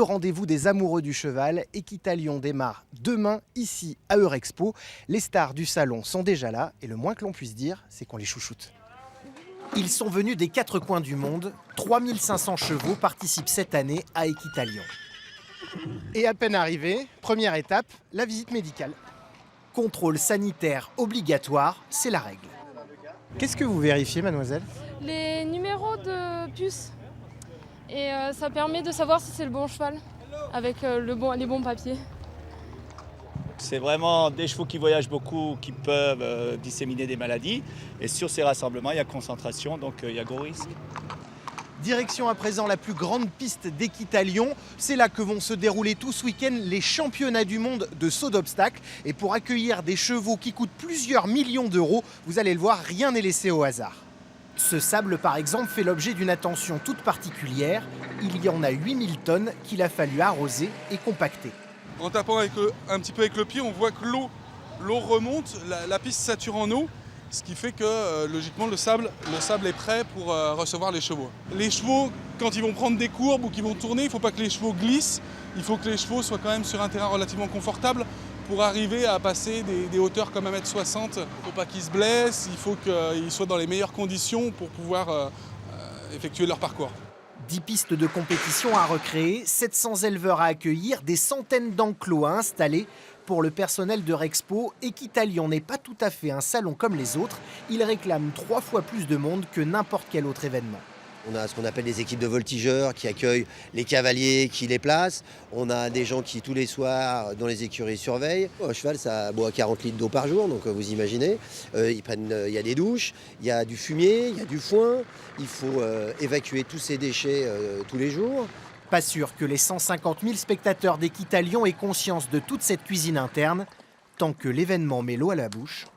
Le rendez-vous des amoureux du cheval, Équitalion démarre demain ici à Eurexpo. Les stars du salon sont déjà là et le moins que l'on puisse dire, c'est qu'on les chouchoute. Ils sont venus des quatre coins du monde. 3500 chevaux participent cette année à Équitalion. Et à peine arrivé, première étape, la visite médicale. Contrôle sanitaire obligatoire, c'est la règle. Qu'est-ce que vous vérifiez, mademoiselle? Les numéros de puce. Et ça permet de savoir si c'est le bon cheval, avec les bons papiers. C'est vraiment des chevaux qui voyagent beaucoup, qui peuvent disséminer des maladies. Et sur ces rassemblements, il y a concentration, donc il y a gros risque. Direction à présent la plus grande piste d'Équitalion. C'est là que vont se dérouler tout ce week-end les championnats du monde de saut d'obstacles. Et pour accueillir des chevaux qui coûtent plusieurs millions d'euros, vous allez le voir, rien n'est laissé au hasard. Ce sable, par exemple, fait l'objet d'une attention toute particulière. Il y en a 8000 tonnes qu'il a fallu arroser et compacter. En tapant un petit peu avec le pied, on voit que l'eau remonte, la piste sature en eau, ce qui fait que logiquement le sable est prêt pour recevoir les chevaux. Les chevaux, quand ils vont prendre des courbes ou qu'ils vont tourner, il ne faut pas que les chevaux glissent, il faut que les chevaux soient quand même sur un terrain relativement confortable pour arriver à passer des hauteurs comme 1,60 m. Il ne faut pas qu'ils se blessent, il faut qu'ils soient dans les meilleures conditions pour pouvoir effectuer leur parcours. 10 pistes de compétition à recréer, 700 éleveurs à accueillir, des centaines d'enclos à installer. Pour le personnel d'Eurexpo, Équitalion n'est pas tout à fait un salon comme les autres. Il réclame 3 fois plus de monde que n'importe quel autre événement. On a ce qu'on appelle des équipes de voltigeurs qui accueillent les cavaliers, qui les placent. On a des gens qui, tous les soirs, dans les écuries, surveillent. Un cheval, ça boit 40 litres d'eau par jour, donc vous imaginez. Il y a des douches, il y a du fumier, il y a du foin. Il faut évacuer tous ces déchets tous les jours. Pas sûr que les 150 000 spectateurs d'Équitalion aient conscience de toute cette cuisine interne. Tant que l'événement met l'eau à la bouche,